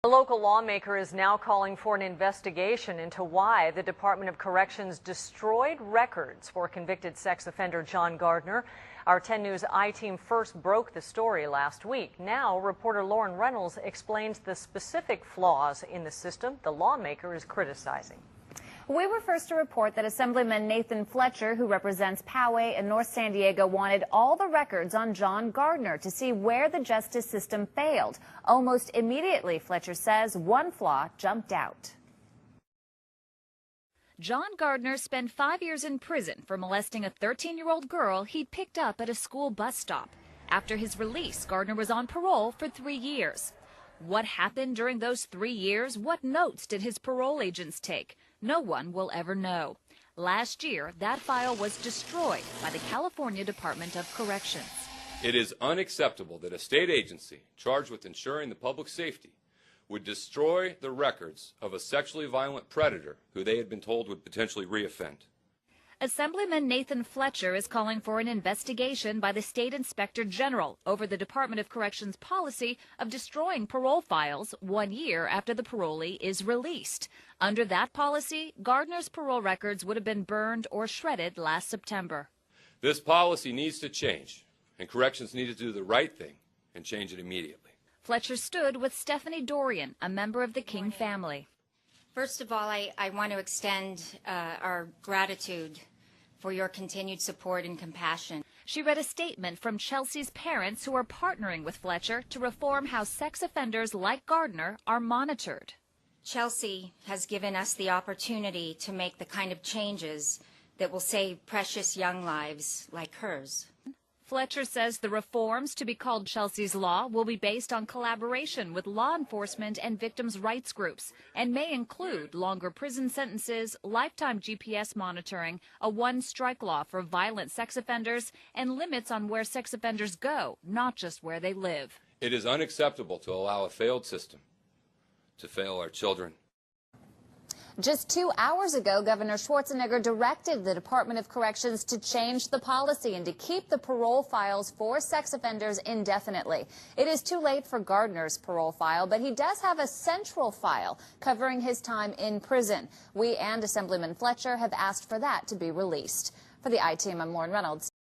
A local lawmaker is now calling for an investigation into why the Department of Corrections destroyed records for convicted sex offender John Gardner. Our 10 News I-team first broke the story last week. Now, reporter Lauren Reynolds explains the specific flaws in the system the lawmaker is criticizing. We were first to report that Assemblyman Nathan Fletcher, who represents Poway and North San Diego, wanted all the records on John Gardner to see where the justice system failed. Almost immediately, Fletcher says, one flaw jumped out. John Gardner spent 5 years in prison for molesting a 13-year-old girl he'd picked up at a school bus stop. After his release, Gardner was on parole for 3 years. What happened during those 3 years? What notes did his parole agents take? No one will ever know. Last year, that file was destroyed by the California Department of Corrections. It is unacceptable that a state agency charged with ensuring the public safety would destroy the records of a sexually violent predator who they had been told would potentially reoffend. Assemblyman Nathan Fletcher is calling for an investigation by the State Inspector General over the Department of Corrections' policy of destroying parole files 1 year after the parolee is released. Under that policy, Gardner's parole records would have been burned or shredded last September. This policy needs to change, and Corrections needed to do the right thing and change it immediately. Fletcher stood with Stephanie Dorian, a member of the King family. First of all, I want to extend our gratitude for your continued support and compassion. She read a statement from Chelsea's parents who are partnering with Fletcher to reform how sex offenders like Gardner are monitored. Chelsea has given us the opportunity to make the kind of changes that will save precious young lives like hers. Fletcher says the reforms, to be called Chelsea's Law, will be based on collaboration with law enforcement and victims' rights groups and may include longer prison sentences, lifetime GPS monitoring, a one-strike law for violent sex offenders, and limits on where sex offenders go, not just where they live. It is unacceptable to allow a failed system to fail our children. Just 2 hours ago, Governor Schwarzenegger directed the Department of Corrections to change the policy and to keep the parole files for sex offenders indefinitely. It is too late for Gardner's parole file, but he does have a central file covering his time in prison. We and Assemblyman Fletcher have asked for that to be released. For the I-team, I'm Lauren Reynolds.